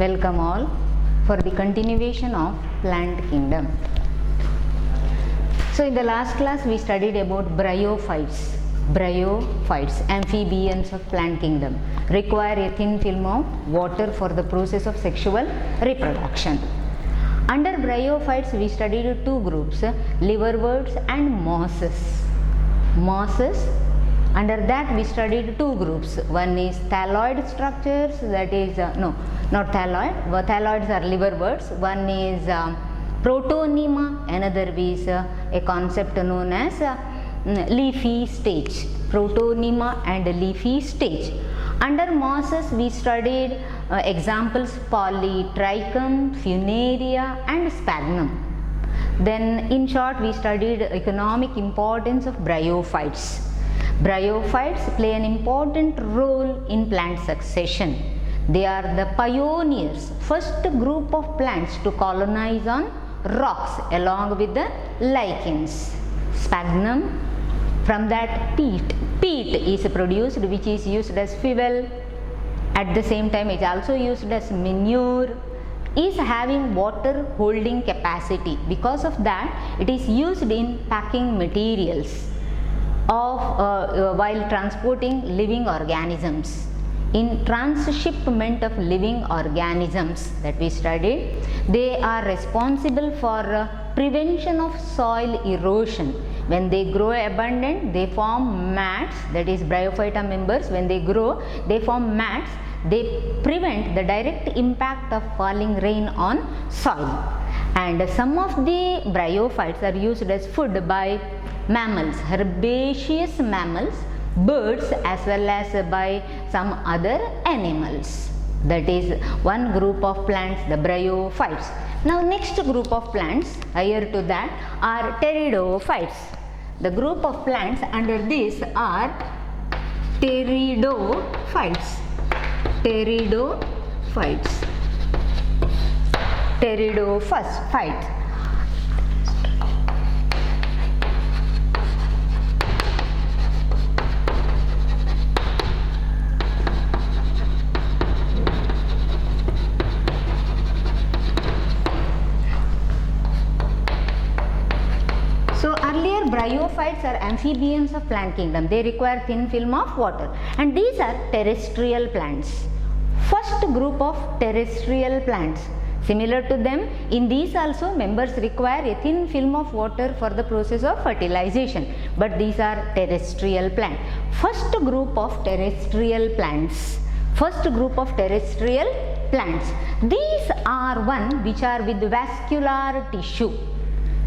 Welcome all for the continuation of plant kingdom. So in the last class we studied about bryophytes. Bryophytes, amphibians of plant kingdom, require a thin film of water for the process of sexual reproduction. Under bryophytes we studied two groups, liverworts and mosses. Under that we studied two groups. One is thalloid structures, that is not thalloid. Thalloids are liverworts. One is protonema, another is a concept known as leafy stage. Protonema and leafy stage. Under mosses we studied examples Polytrichum, Funaria and Sphagnum. Then in short we studied economic importance of bryophytes. Bryophytes play an important role in plant succession. They are the pioneers, first group of plants to colonize on rocks along with the lichens. Sphagnum, from that peat is produced, which is used as fuel. At the same time it is also used as manure, is having water holding capacity. Because of that it is used in packing materials of while transporting living organisms. In transshipment of living organisms that we studied, they are responsible for prevention of soil erosion. When they grow abundant, they form mats, that is bryophyta members. When they grow, they form mats. They prevent the direct impact of falling rain on soil. And some of the bryophytes are used as food by mammals, herbaceous mammals, birds, as well as by some other animals. That is one group of plants, the bryophytes. Now next group of plants higher to that are pteridophytes. The group of plants under this are pteridophytes. Pteridophytes. So earlier bryophytes are amphibians of plant kingdom. They require thin film of water, and these are terrestrial plants. First group of terrestrial plants. Similar to them, in these also members require a thin film of water for the process of fertilization, but these are terrestrial plants. First group of terrestrial plants. These are one which are with vascular tissue.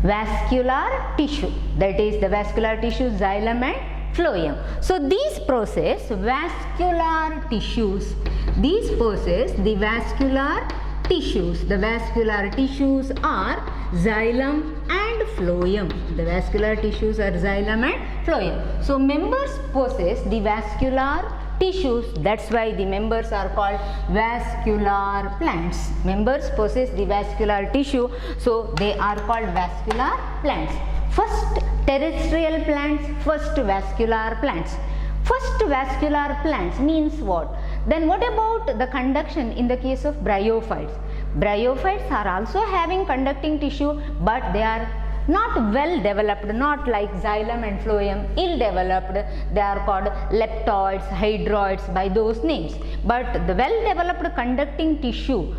That is the vascular tissue, xylem and phloem. So these possess vascular tissues. These possess the vascular tissues. The vascular tissues are xylem and phloem. The vascular tissues are xylem and phloem. So members possess the vascular tissues. That's why the members are called vascular plants. Members possess the vascular tissue, so they are called vascular plants. First terrestrial plants, first vascular plants. First vascular plants means what? Then what about the conduction in the case of bryophytes? Bryophytes are also having conducting tissue, but they are not well developed, not like xylem and phloem, ill developed. They are called leptoids, hydroids by those names. But the well developed conducting tissue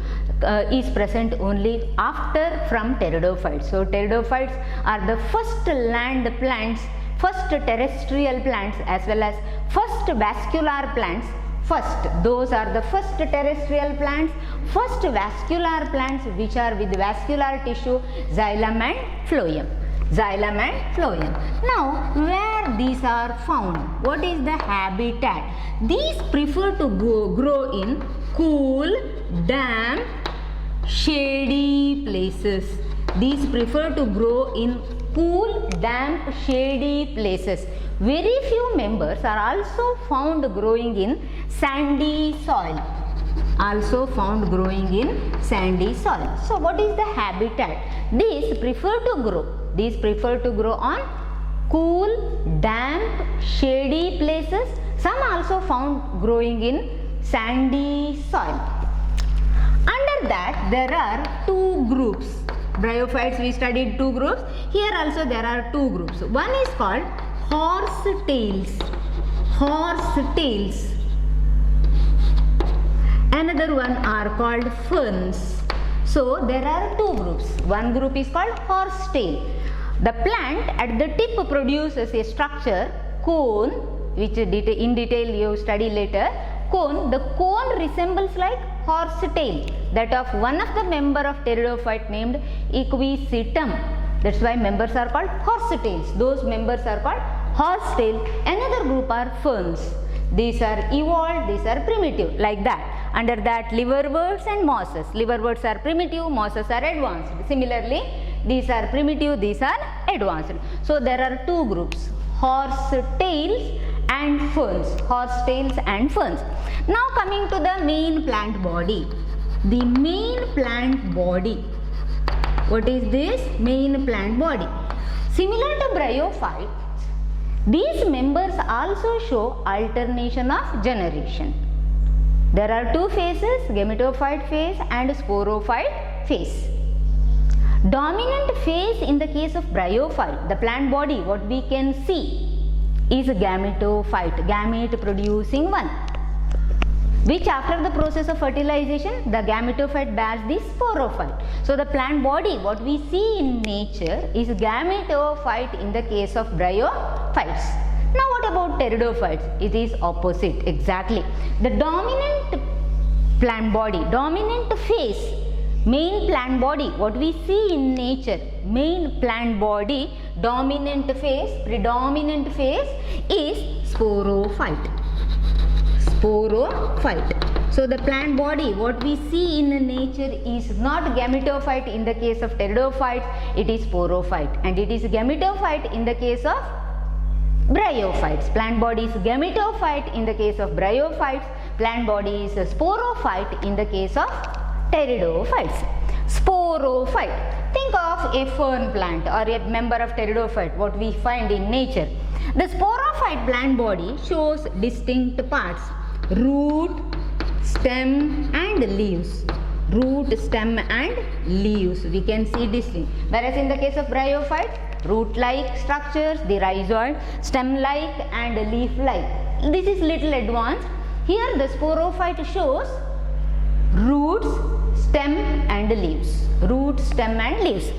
is present only after from pteridophytes. So pteridophytes are the first land plants, first terrestrial plants, as well as first vascular plants. Those are the first terrestrial plants, first vascular plants which are with vascular tissue, xylem and phloem. Now where these are found? What is the habitat? These prefer to grow in cool, damp, shady places. These prefer to grow in cool, damp, shady places. Very few members are also found growing in sandy soil. So what is the habitat? These prefer to grow on cool, damp, shady places. Some also found growing in sandy soil. Under Under that there are two groups. Bryophytes we studied two groups. Here also there are two groups. One is called horsetails. Horsetails. Another one are called ferns. So there are two groups. One group is called horsetail. The plant at the tip produces a structure, cone, which in detail you study later. Cone, the cone resembles like horsetail, that of one of the member of pteridophyte named Equisetum. That's why members are called horsetails. Those members are called horsetail. Another group are ferns. These are evolved, these are primitive, like that. Under that, liverworts and mosses. Liverworts are primitive, mosses are advanced. Similarly, these are primitive, these are advanced. So there are two groups, horsetails and ferns. Horsetails and ferns. Now coming to the main plant body. The main plant body. What is this main plant body? Similar to bryophytes, these members also show alternation of generation. There are two phases, gametophyte phase and sporophyte phase. Dominant phase in the case of bryophyte, the plant body, what we can see is gametophyte, gamete producing one, which after the process of fertilization, the gametophyte bears the sporophyte. So the plant body, what we see in nature is gametophyte in the case of bryophytes. Now what about pteridophytes? It is opposite, exactly. The dominant plant body, dominant phase, main plant body, what we see in nature, main plant body, dominant phase, predominant phase is sporophyte. Sporophyte. So the plant body, what we see in nature is not gametophyte in the case of pteridophytes, it is sporophyte, and it is gametophyte in the case of bryophytes. Plant body is gametophyte in the case of bryophytes, plant body is sporophyte in the case of pteridophytes. Sporophyte. Think of a fern plant or a member of pteridophyte, what we find in nature. The sporophyte plant body shows distinct parts: root, stem and leaves. Root, stem and leaves. We can see distinct. Whereas in the case of bryophyte, root-like structures, the rhizoid, stem-like and leaf-like. This is little advanced. Here the sporophyte shows roots, stem and leaves. Root, stem and leaves.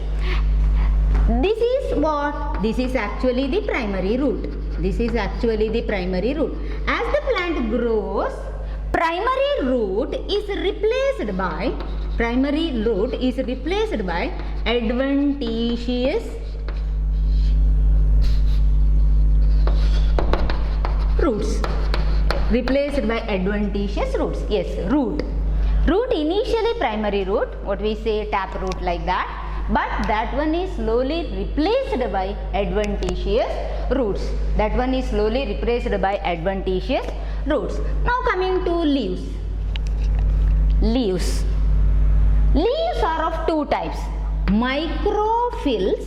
This is what? This is actually the primary root. This is actually the primary root. As the plant grows, primary root is replaced by adventitious roots. Replaced by adventitious roots. Yes, root. Root initially primary root, what we say tap root like that, but that one is slowly replaced by adventitious roots. That one is slowly replaced by adventitious roots. Now coming to leaves. Leaves. Leaves are of two types: microphylls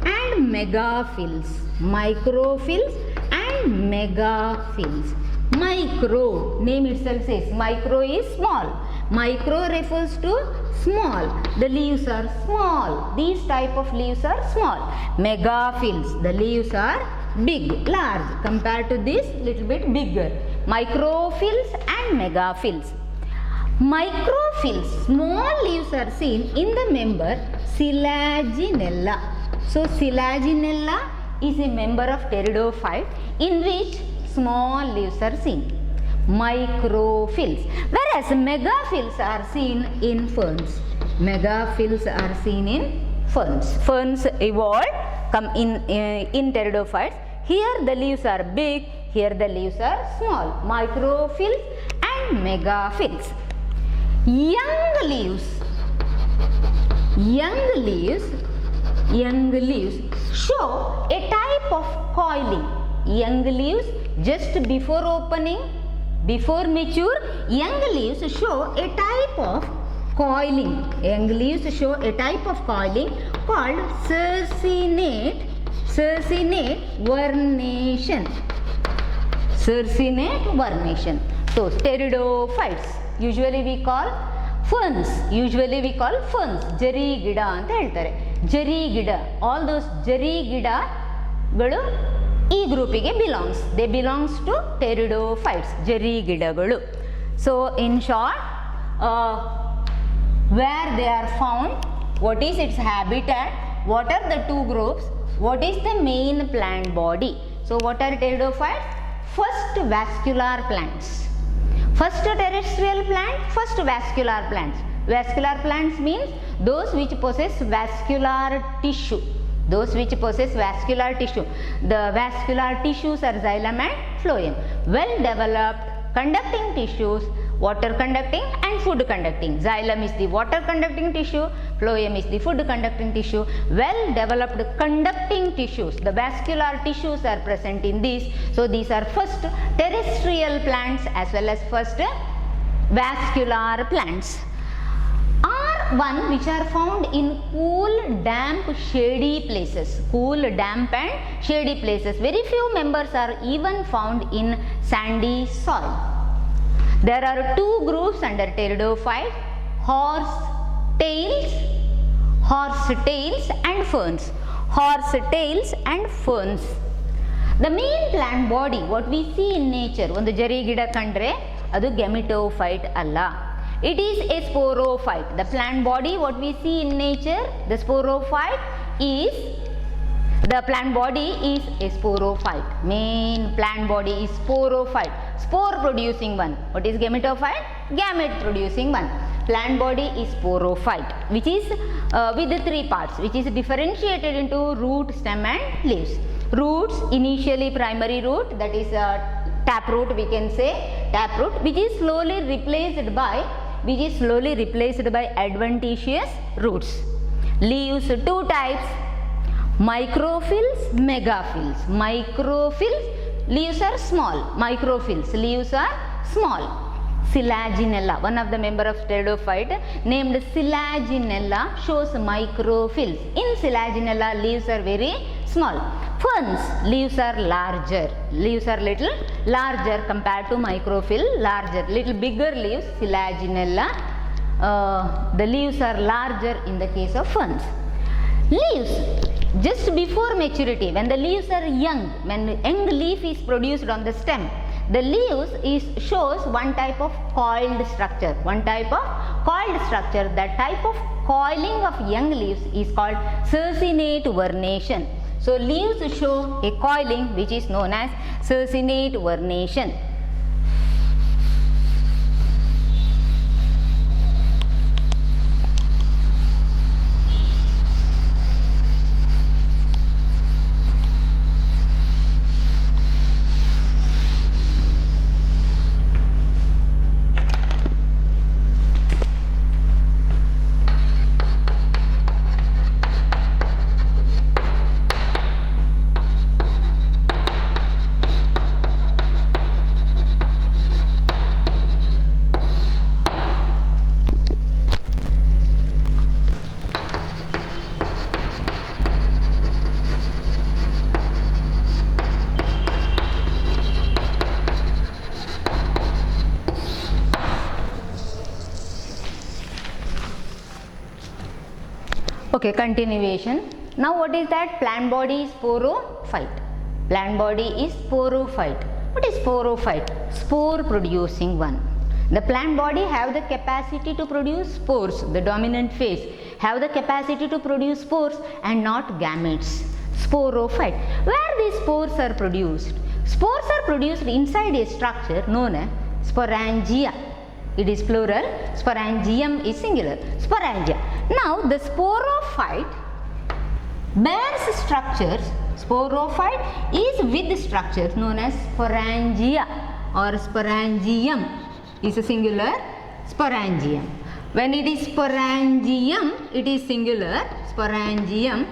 and megaphylls. Microphylls and megaphylls. Micro, name itself says micro is small. Micro refers to small. The leaves are small. These type of leaves are small. Megaphylls, the leaves are big, large. Compared to this, little bit bigger. Microphylls and megaphylls. Microphylls, small leaves are seen in the member Selaginella. So Selaginella is a member of pteridophyte in which small leaves are seen. Microphylls. Whereas megaphylls are seen in ferns. Megaphylls are seen in ferns. Ferns evolved come in pteridophytes. Here the leaves are big, here the leaves are small. Microphylls and megaphylls. Young leaves show a type of coiling. Young leaves just before opening, before mature, young leaves show a type of coiling. Young leaves show a type of coiling called circinate vernation. Circinate vernation. So pteridophytes. usually we call ferns, ಜರಿ ಗಿಡ ಅಂತ ಹೇಳ್ತಾರೆ. ಜರಿ ಗಿಡ, all those ಜರಿ ಗಿಡಗಳು ಈ ಗ್ರೂಪಿಗೆ belongs, they belongs to pteridophytes, ಜರಿ ಗಿಡಗಳು. So in short, where they are found, what is its habitat, what are the two groups, what is the main plant body. So what are pteridophytes? First vascular plants, first terrestrial plant, first vascular plants. Vascular plants means those which possess vascular tissue, those which possess vascular tissue. The vascular tissues are xylem and phloem, well developed conducting tissues, water conducting and food conducting. Xylem is the water conducting tissue, phloem is the food conducting tissue. Well developed conducting tissues, the vascular tissues are present in these. So these are first terrestrial plants as well as first vascular plants. Are one which are found in cool, damp, shady places. Cool, damp and shady places. Very few members are even found in sandy soil. There are two groups under pteridophytes: horsetails and ferns. Horsetails and ferns. The main plant body, what we see in nature, ಒಂದು ಜರಿ ಗಿಡ ಕಂಡ್ರೆ ಅದು ಗೆಮಿಟೋಫೈಟ್ ಅಲ್ಲ, it is a sporophyte. The plant body what we see in nature, the sporophyte is, the plant body is a sporophyte. Main plant body is sporophyte, spore producing one. What is gametophyte? Gamete producing one. Plant body is sporophyte, which is with the three parts, which is differentiated into root, stem and leaves. Roots, initially primary root, that is taproot, we can say taproot, which is slowly replaced by adventitious roots. Leaves, two types: microphylls, megaphylls. Microphylls, leaves are small. Microphylls, leaves are small. Selaginella, one of the member of pteridophyte named Selaginella shows microphylls. In Selaginella, leaves are very small. Ferns, leaves are larger. Leaves are little larger compared to microphyll, larger, little bigger leaves. Selaginella, the leaves are larger in the case of ferns. Leaves, just before maturity, when the leaves are young, when young leaf is produced on the stem, the leaves shows one type of coiled structure. That type of coiling of young leaves is called cercinate vernation. So leaves show a coiling which is known as cercinate vernation. Okay, continuation. Now what is that? Plant body is sporophyte. Plant body is sporophyte. What is sporophyte? Spore producing one. The plant body have the capacity to produce spores. The dominant phase have the capacity to produce spores and not gametes. Sporophyte. Where these spores are produced? Spores are produced inside a structure known as sporangia. It is plural, sporangium is singular. Sporangia. Now the sporophyte bears structures. Sporophyte is with structures known as sporangia or sporangium is a singular, sporangium. When it is sporangium, it is singular, sporangium.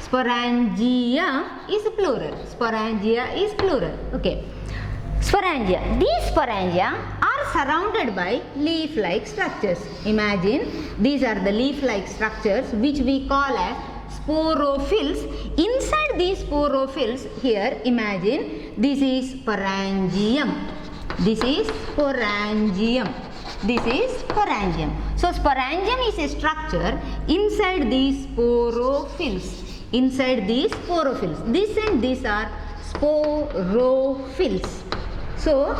Sporangia is plural. Sporangia is plural. Okay. Sporangia. These sporangia are surrounded by leaf-like structures. Imagine these are the leaf-like structures which we call as sporophylls. Inside these sporophylls, here imagine this is sporangium. This is sporangium. this is sporangium. So sporangium is a structure inside these sporophylls. Inside these sporophylls. This and these are sporophylls. So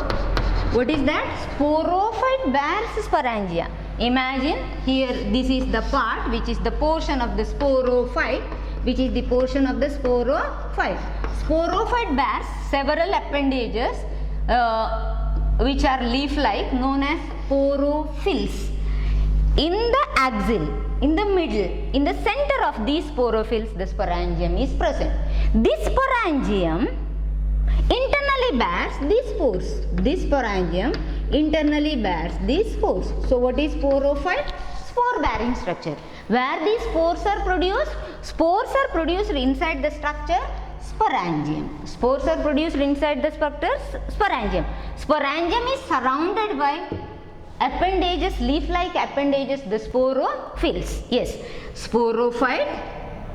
what is that? Sporophyte bears sporangia. Imagine here, this is the part which is the portion of the sporophyte, which is the portion of the sporophyte. Sporophyte bears several appendages which are leaf-like, known as sporophylls. In the axil, in the middle, in the center of these sporophylls, the sporangium is present. This sporangium internally bears these spores. This sporangium internally bears these spores. So what is sporophyte? Spore bearing structure. Where these spores are produced? Spores are produced inside the structure sporangium. Spores are produced inside the structure sporangium. Sporangium is surrounded by appendages, leaf-like appendages, the sporophylls. Yes, sporophyte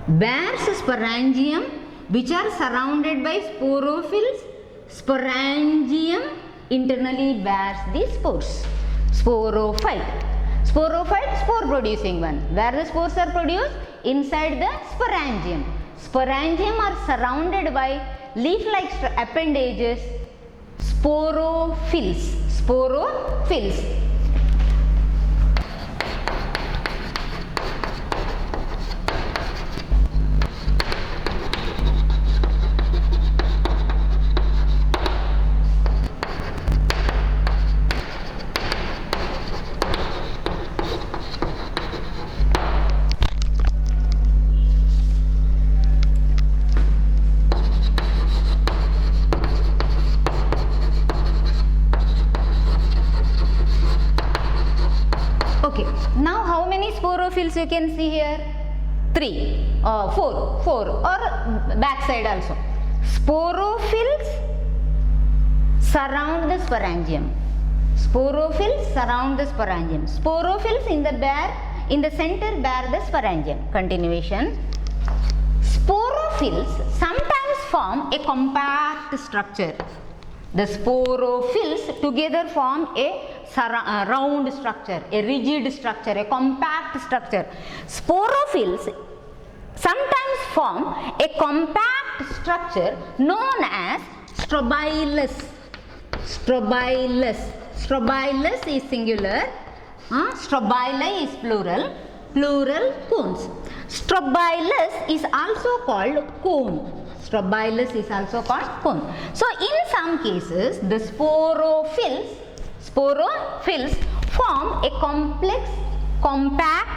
bears sporangium which are surrounded by sporophylls. Sporangium internally bears the spores. Sporophyte. Sporophyte, spore producing one. Where the spores are produced? Inside the sporangium. Sporangium are surrounded by leaf-like appendages, sporophylls. Sporophylls. Now how many sporophylls you can see here? 3, 4 or back side also. Sporophylls surround the sporangium. Sporophylls surround the sporangium. Sporophylls in the center bear the sporangium. Continuation. Sporophylls sometimes form a compact structure. The sporophylls together form a round structure, a rigid structure, a compact structure. Sporophylls sometimes form a compact structure known as strobilus. Strobilus. Strobilus is singular, strobili is plural, plural cones. Strobilus is also called cone. Strobilus is also called cone. So in some cases the sporophylls form a compact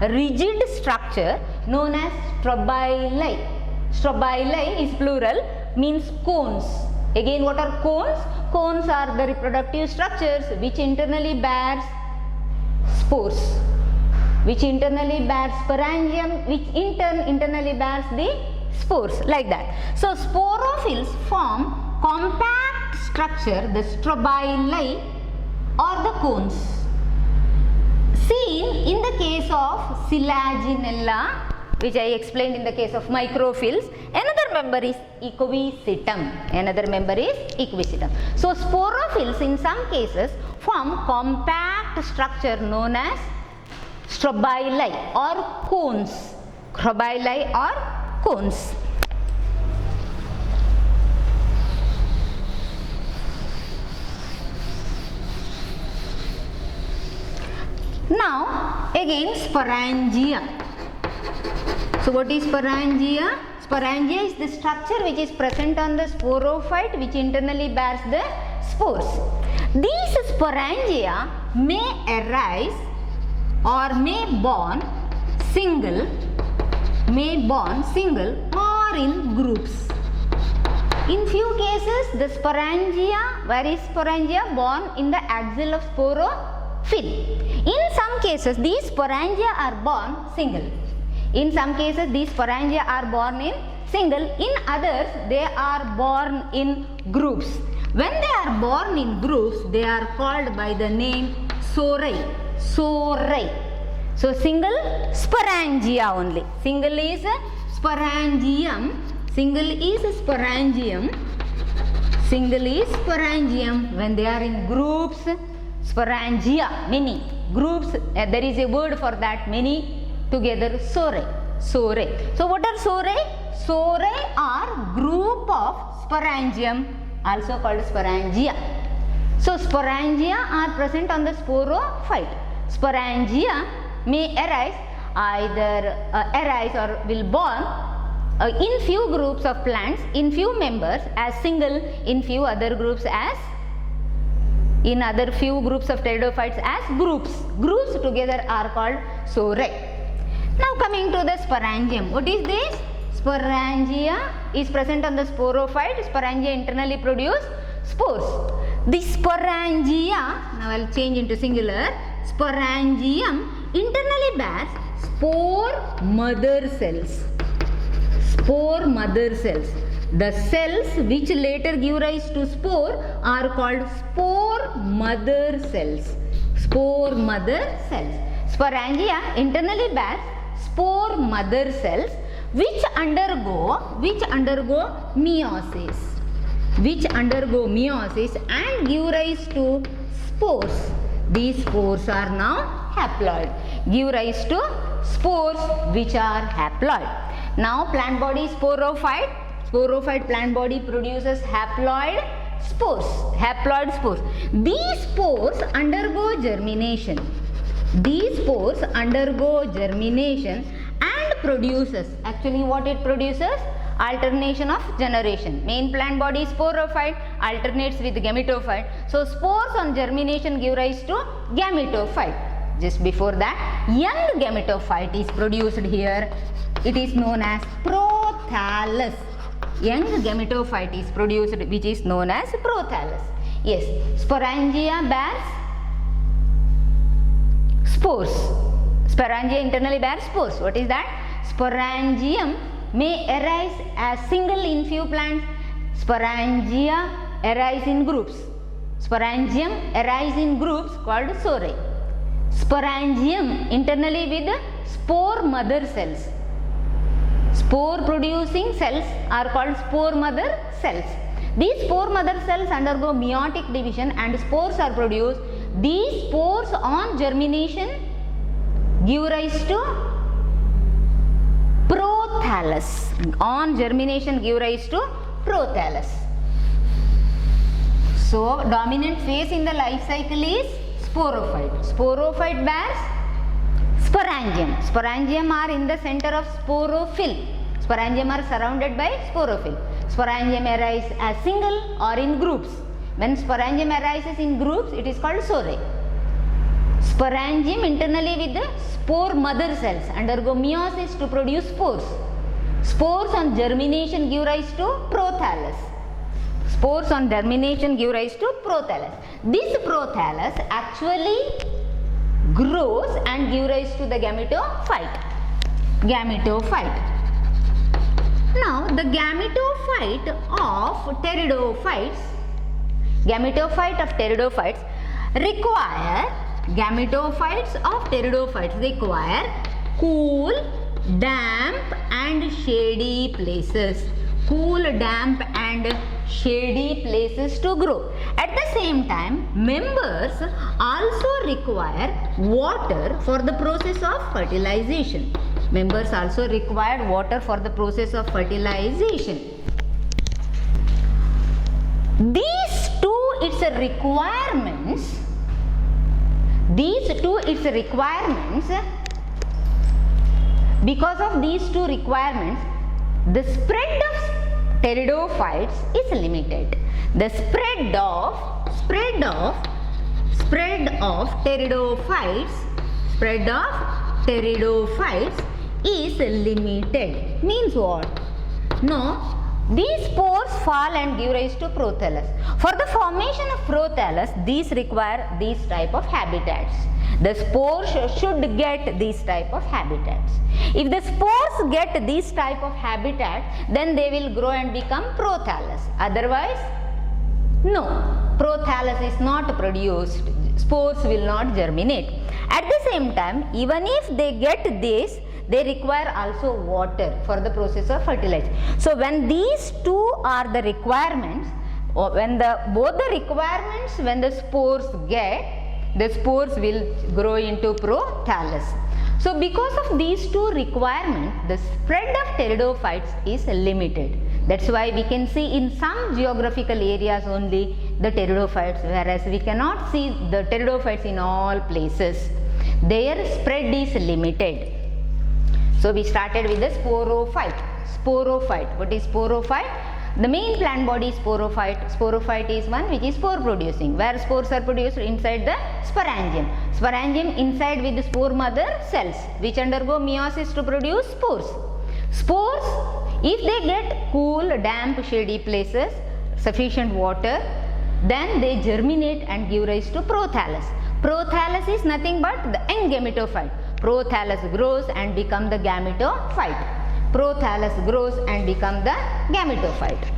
rigid structure known as strobili. Strobili is plural, means cones. Again, what are cones? Cones are the reproductive structures which internally bears spores, which internally bears sporangium, which internally bears the spores, like that. So sporophylls form compact structure, the strobili or the cones, seen in the case of Selaginella, which I explained in the case of microphylls. Another member is equisetum. Another member is equisetum. So sporophylls in some cases form compact structure known as strobili or cones. Strobili or cones. Now again sporangia. So what is sporangia? Sporangia is the structure which is present on the sporophyte which internally bears the spores. These sporangia may arise or may born single or in groups. In few cases the sporangia, where is sporangia? Born in the axil of sporophyll. In some cases these sporangia are born single. In some cases these sporangia are born in single, in others they are born in groups. When they are born in groups, they are called by the name sori. Sori. So single sporangia only. Single is sporangium. Single is sporangium. Single is sporangium. When they are in groups, sporangia, many. Groups, there is a word for that, many together, sore. Sore. So what are sore? Sore are group of sporangium, also called sporangia. So sporangia are present on the sporophyte. Sporangia may arise or will born in few groups of plants, in few members as single, in few other groups as, in other few groups of pteridophytes as groups. Groups together are called sore. Now coming to the sporangium. What is this? Sporangia is present on the sporophyte. Sporangia internally produce spores. The sporangia, now I will change into singular, sporangium internally bears spore mother cells. Spore mother cells. The cells which later give rise to spore are called spore mother cells. Spore mother cells. Sporangia internally bears spore mother cells which undergo meiosis. And give rise to spores. These spores are now haploid. Give rise to spores which are haploid. Now plant body sporophyte. Sporophyte plant body produces haploid spores. These spores undergo germination. And produces, actually what it produces? Alternation of generation. Main plant body sporophyte alternates with gametophyte. So spores on germination give rise to gametophyte. Just before that, young gametophyte is produced here. It is known as prothallus. Young gametophyte is produced, which is known as prothallus. Yes, sporangia bears spores. Sporangia internally bears spores. What is that? Sporangium may arise as single in few plants. Sporangia arise in groups. Sporangium arise in groups called sore. Sporangium internally with spore mother cells. Spore producing cells are called spore mother cells. These spore mother cells undergo meiotic division and spores are produced. These spores on germination give rise to prothallus. On germination give rise to prothallus. So dominant phase in the life cycle is sporophyte. Sporophyte bears sporangium. Sporangium are in the center of sporophyll. Sporangium are surrounded by sporophyll. Sporangium arise as single or in groups. When sporangium arises in groups, it is called sore. Sporangium internally with the spore mother cells undergo meiosis to produce spores. Spores on germination give rise to prothallus. Spores on germination give rise to prothallus. This prothallus actually grows and give rise to the gametophyte. Now the gametophyte of pteridophytes require cool, damp and shady places. To grow. At the same time, members also require water for the process of fertilization. These two its requirements, because of these two requirements, the spread of pteridophytes is limited. The spread of pteridophytes is limited. Means what? No, these spores fall and give rise to prothallus. For the formation of prothallus, these require these type of habitats. The spores should get these type of habitats. If the spores get this type of habitat, then they will grow and become prothallus. Otherwise, no, prothallus is not produced. Spores will not germinate. At the same time, even if they get this, they require also water for the process of fertilization. So when these two are the requirements, when both the requirements, when the spores get, the spores will grow into prothallus. So because of these two requirements, the spread of pteridophytes is limited. That's why we can see in some geographical areas only the pteridophytes, whereas we cannot see the pteridophytes in all places. Their spread is limited. So we started with the sporophyte. Sporophyte. What is sporophyte? The main plant body is sporophyte. Sporophyte is one which is spore producing, where spores are produced inside the sporangium. Sporangium inside with the spore mother cells which undergo meiosis to produce spores. Spores, if they get cool, damp, shady places, sufficient water, then they germinate and give rise to prothallus. Prothallus is nothing but the young gametophyte. Prothallus grows and become the gametophyte. Prothallus grows and become the gametophyte.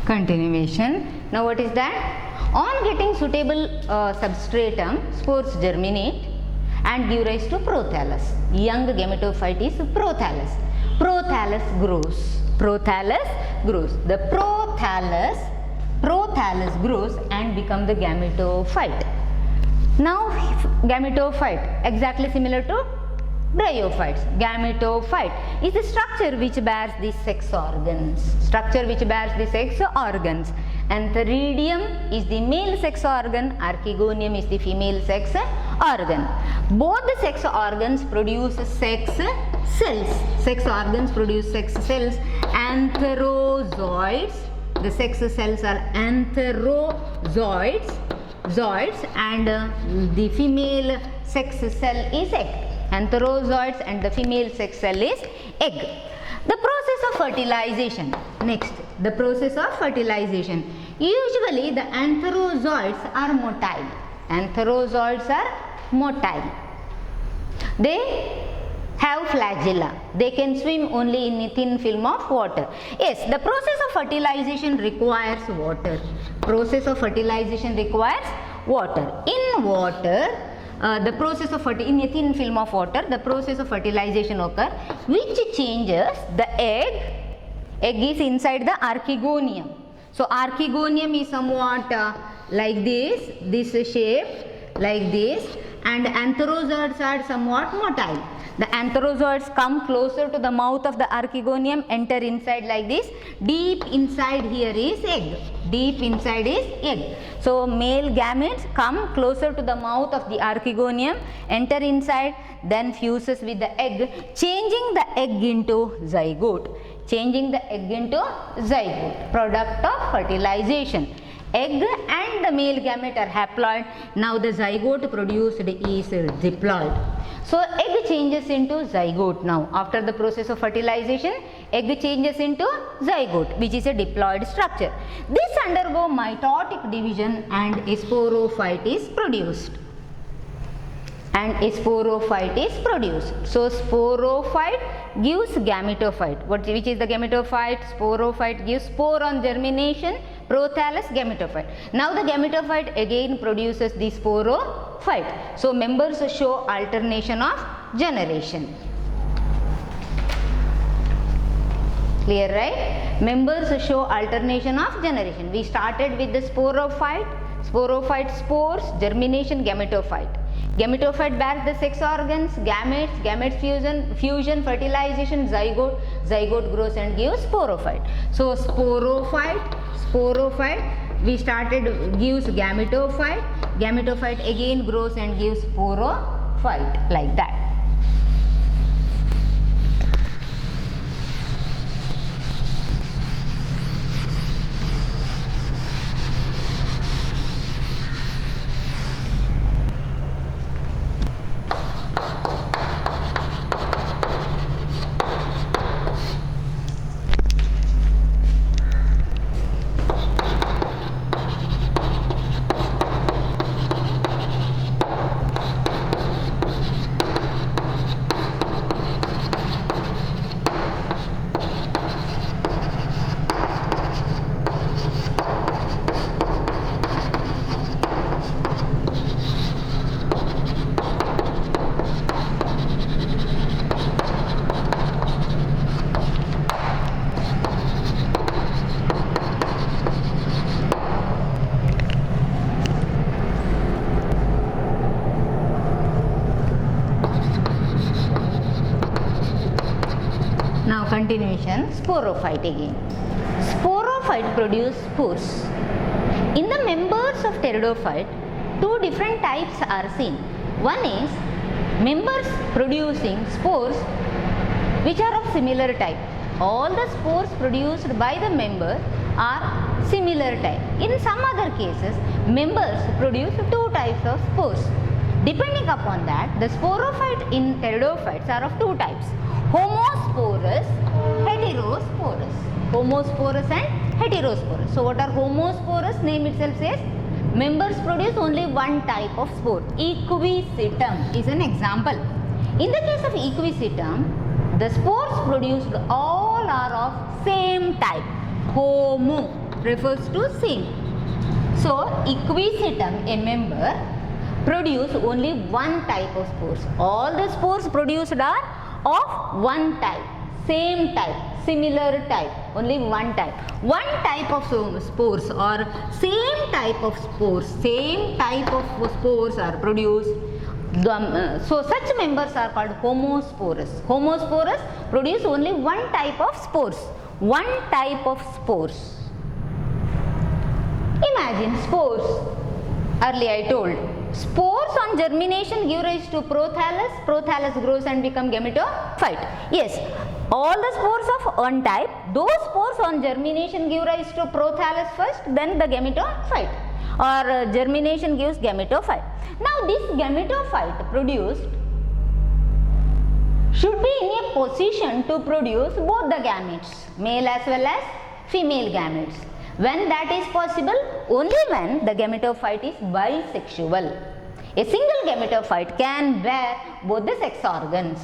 Continuation. Now what is that? On getting suitable substratum, spores germinate and give rise to prothallus. Young gametophyte is prothallus. Prothallus grows. Prothallus grows. The prothallus grows and become the gametophyte. Now gametophyte, exactly similar to bryophytes. Gametophyte is the structure which bears the sex organs. Structure which bears the sex organs. Antheridium is the male sex organ. Archegonium is the female sex organ. Both the sex organs produce sex cells. Sex organs produce sex cells. Antherozoids. The sex cells are antherozoids. And the female sex cell is egg. Antherozoids and the female sex cell is egg. The process of fertilization. Next, the process of fertilization. Usually the antherozoids are motile. Antherozoids are motile. They have flagella. They can swim only in a thin film of water. Yes, the process of fertilization requires water. Process of fertilization requires water. In water, the process of in a thin film of water, the process of fertilization occurs, which changes the egg. Egg is inside the archegonium. So archegonium is somewhat like this shape, like this, and antherozoids are somewhat motile. The antherozoids come closer to the mouth of the archegonium, enter inside like this. Deep inside here is egg. Deep inside is egg. So male gametes come closer to the mouth of the archegonium, enter inside, then fuses with the egg, changing the egg into zygote. Changing the egg into zygote, product of fertilization. Egg and the male gamete are haploid. Now the zygote produced is diploid. So egg changes into zygote now. After the process of fertilization, egg changes into zygote, which is a diploid structure. This undergo mitotic division and a sporophyte is produced. So sporophyte gives gametophyte. Which is the gametophyte? Sporophyte gives spore on germination, prothallus, gametophyte. Now the gametophyte again produces the sporophyte. So members show alternation of generation. Clear, right? Members show alternation of generation. We started with the sporophyte, spores, germination, gametophyte. Gametophyte bears the sex organs, gametes fusion, fertilization, zygote grows and gives sporophyte. So sporophyte, we started gives gametophyte again grows and gives sporophyte, like that. Now continuation, sporophyte again. Sporophyte produce spores. In the members of pteridophyte, two different types are seen. One is members producing spores which are of similar type. All the spores produced by the member are similar type. In some other cases, members produce two types of spores. Depending upon that, the sporophyte in pteridophytes are of two types: homosporous, heterosporous. Homosporous and heterosporous. So what are homosporous? Name itself says members produce only one type of spore. Equisetum is an example. In the case of equisetum, the spores produced all are of same type. Homo refers to same. So equisetum, a member, produce only one type of spores. All the spores produced are of one type, same type, similar type, only one type. One type of spores or same type of spores are produced. So such members are called homosporous. Homosporous produce only one type of spores. One type of spores. Imagine spores. Earlier I told, spores on germination give rise to prothallus. Prothallus grows and become gametophyte. Yes, all the spores of one type, those spores on germination give rise to prothallus first, then the gametophyte, or germination gives gametophyte. Now this gametophyte produced should be in a position to produce both the gametes, male as well as female gametes. When that is possible? Only when the gametophyte is bisexual. A single gametophyte can bear both the sex organs,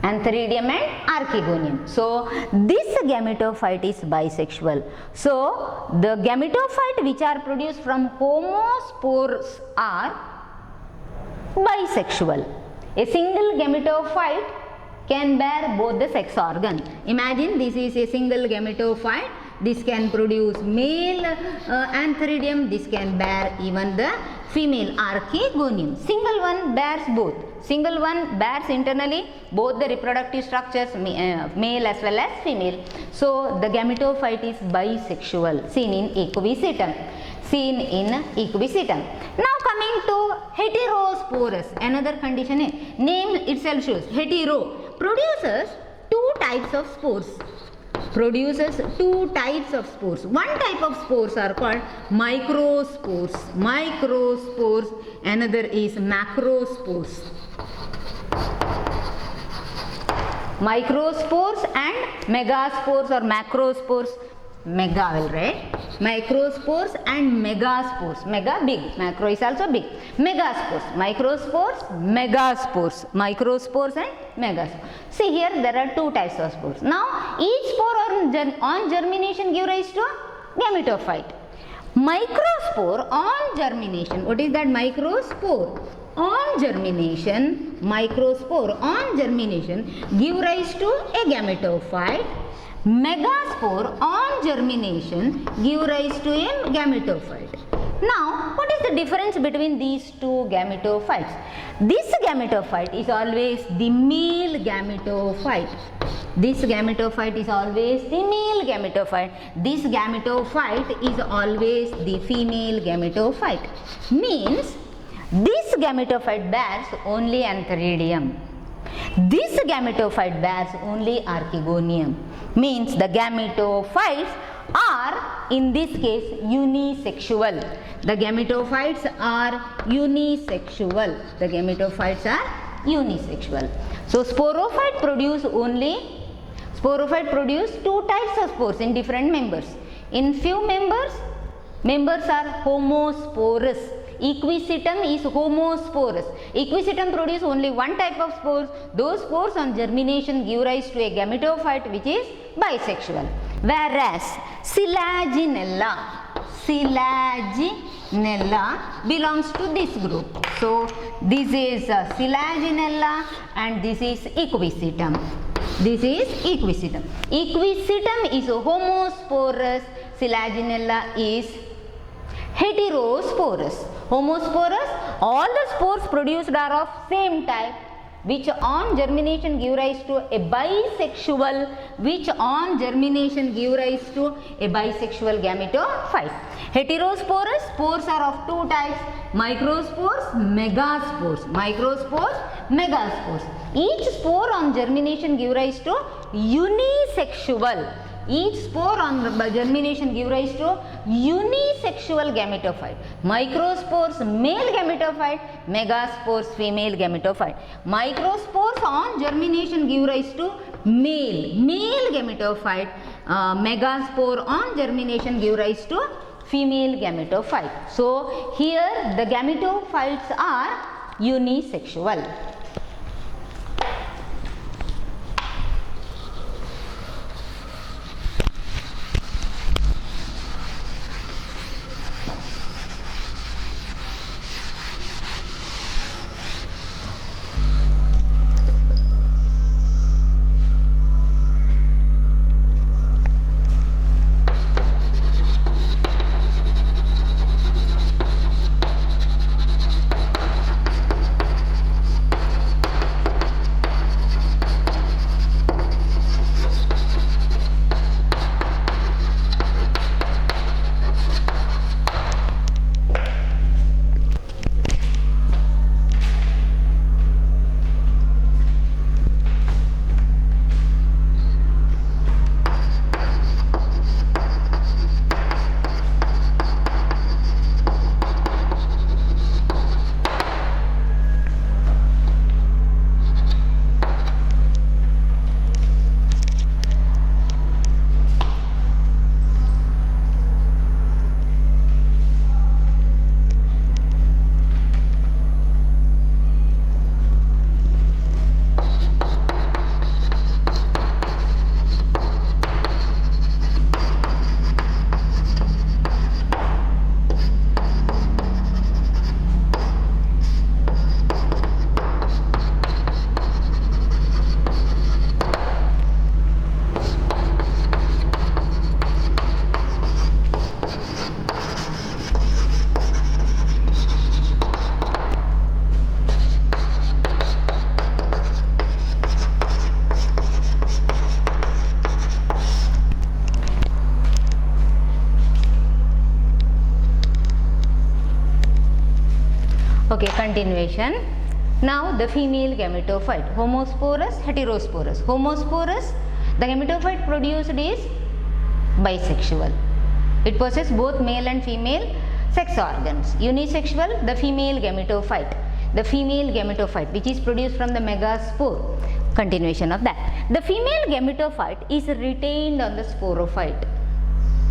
antheridium and archegonium. So this gametophyte is bisexual. So the gametophyte which are produced from homospores are bisexual. A single gametophyte can bear both the sex organ. Imagine this is a single gametophyte. This can produce male antheridium. This can bear even the female archegonium. Single one bears both. Single one bears internally both the reproductive structures, male as well as female. So the gametophyte is bisexual, seen in equisetum. Now coming to heterosporous, another condition, name itself shows hetero, produces two types of spores. One type of spores are called microspores. Another is macrospores. Microspores and megaspores or macrospores. Mega, will write. Microspores and megaspores. Mega, big. Macro is also big. Megaspores. Microspores, megaspores. Microspores and megaspores. See here, there are two types of spores. Now, each spore on germination give rise to gametophyte. Microspore on germination. What is that microspore? On germination, microspore on germination give rise to a gametophyte. Megaspore on germination give rise to a gametophyte. Now, what is the difference between these two gametophytes? This gametophyte is always the male gametophyte. This gametophyte is always the male gametophyte. This gametophyte is always the female gametophyte. Means this gametophyte bears only antheridium. This gametophyte bears only archegonium. Means the gametophytes are in this case unisexual. The gametophytes are unisexual. The gametophytes are unisexual. So sporophyte produce two types of spores in different members. In few members are homosporous. Equisetum is homosporous. Equisetum produce only one type of spores. Those spores on germination give rise to a gametophyte which is bisexual. Whereas Selaginella belongs to this group. So this is Selaginella and this is Equisetum. This is Equisetum. Equisetum is homosporous. Selaginella is heterosporous. Homosporous, all the spores produced are of same type, which on germination give rise to a bisexual, gametophyte. Heterosporous spores are of two types, microspores, megaspores. Each spore on germination give rise to unisexual. Each spore on germination give rise to unisexual gametophyte. Microspores male gametophyte, megaspores female gametophyte. Microspores on germination give rise to male gametophyte. Megaspore on germination give rise to female gametophyte. So here the gametophytes are unisexual. Okay, continuation. Now the female gametophyte, homosporous, heterosporous. Homosporous, the gametophyte produced is bisexual. It possesses both male and female sex organs. Unisexual, the female gametophyte. The female gametophyte which is produced from the megaspore. Continuation of that. The female gametophyte is retained on the sporophyte.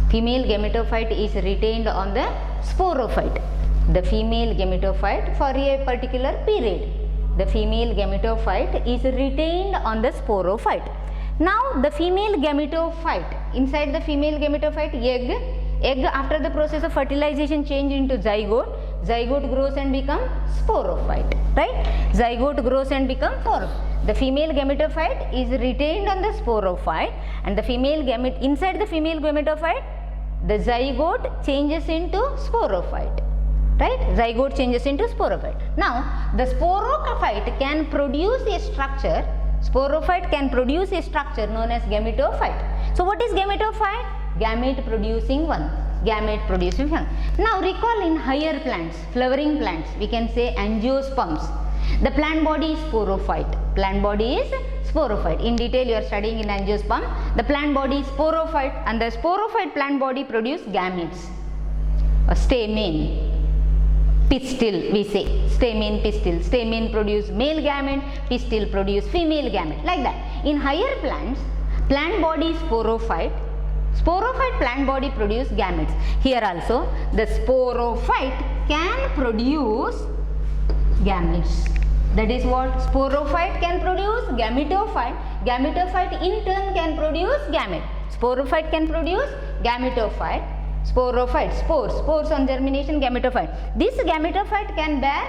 Female gametophyte is retained on the sporophyte. The female gametophyte for a particular period. The female gametophyte is retained on the sporophyte. Now the female gametophyte, inside the female gametophyte egg after the process of fertilization change into zygote grows and become sporophyte, right? Zygote grows and become sporophyte. The female gametophyte is retained on the sporophyte and the female inside the female gametophyte the zygote changes into sporophyte. Right? Zygote changes into sporophyte. Now, the sporophyte can produce a structure. Sporophyte can produce a structure known as gametophyte. So, what is gametophyte? Gamete producing one. Gamete producing one. Now, recall in higher plants, flowering plants, we can say angiosperms. The plant body is sporophyte. Plant body is sporophyte. In detail, you are studying in angiosperm. The plant body is sporophyte, and the sporophyte plant body produce gametes. A stamen. Pistil, we say, stamen, pistil. Stamen produce male gamete, pistil produce female gamete, like that. In higher plants, plant body is sporophyte. Sporophyte plant body produce gametes. Here also, the sporophyte can produce gametes. That is what sporophyte can produce gametophyte. Gametophyte in turn can produce gamete. Sporophyte can produce gametophyte. Sporophyte, spores on germination, gametophyte. This gametophyte can bear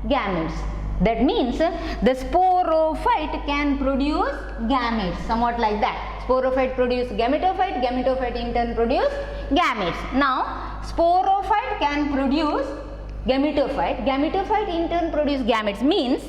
gametes. That means the sporophyte can produce gametes, somewhat like that. Sporophyte produce gametophyte, gametophyte in turn produce gametes. Now, sporophyte can produce gametophyte, gametophyte in turn produce gametes, means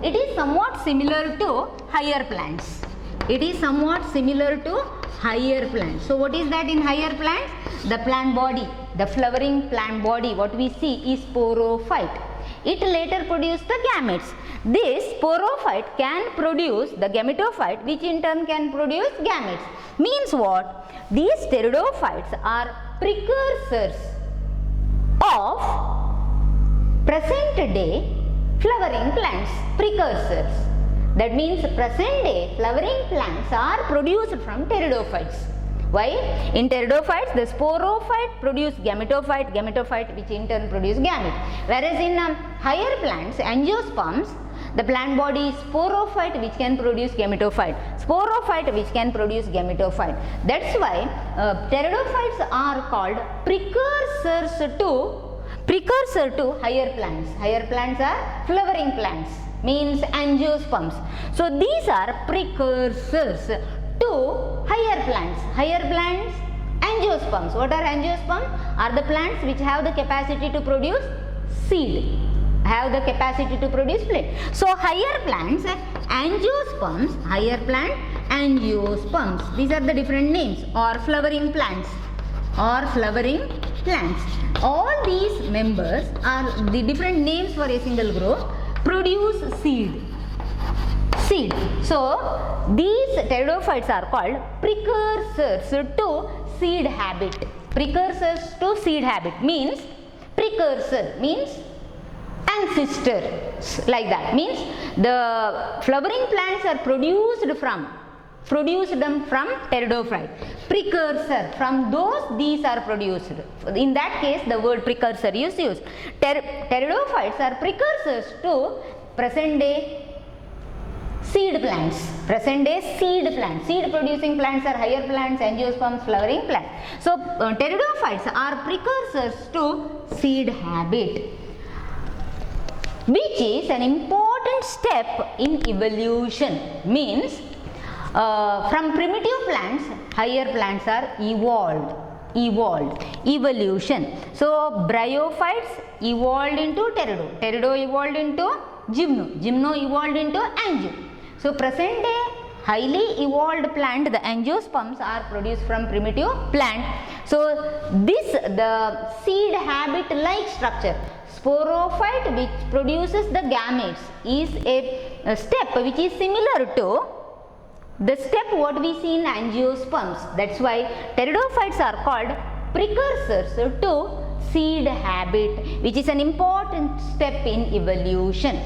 it is somewhat similar to higher plants. It is somewhat similar to higher plants. So, what is that in higher plants? The plant body, the flowering plant body, what we see is sporophyte. It later produces the gametes. This sporophyte can produce the gametophyte, which in turn can produce gametes. Means what? These pteridophytes are precursors of present day flowering plants. Precursors. That means present day flowering plants are produced from pteridophytes. Why? In pteridophytes, the sporophyte produce gametophyte, gametophyte which in turn produce gamete. Whereas in higher plants, angiosperms, the plant body is sporophyte which can produce gametophyte, sporophyte which can produce gametophyte. That's why pteridophytes are called precursor to higher plants. Higher plants are flowering plants, means angiosperms. So these are precursors to higher plants. Higher plants, angiosperms. What are angiosperms? Are the plants which have the capacity to produce seed. Have the capacity to produce plant. So higher plants, angiosperms, higher plant, angiosperms. These are the different names, or flowering plants, or flowering plants. All these members are the different names for a single group, produce seed. So these pteridophytes are called precursors to seed habit. Precursors to seed habit means precursor means ancestor, like that. Means the flowering plants are produced from pteridophyte. Precursor, from those these are produced. In that case, the word precursor is used. Pteridophytes are precursors to present day seed plants. Present day seed plants. Seed producing plants are higher plants, angiosperms, flowering plants. So pteridophytes are precursors to seed habit, which is an important step in evolution. Means from primitive plants, higher plants are evolved. Evolution. So bryophytes evolved into pterido. Pterido evolved into gymno. Gymno evolved into angio. So present day highly evolved plant, the angiosperms, are produced from primitive plant. So this, the seed habit like structure, sporophyte which produces the gametes, is a step which is similar to the step what we see in angiosperms. That's why pteridophytes are called precursors to seed habit, which is an important step in evolution.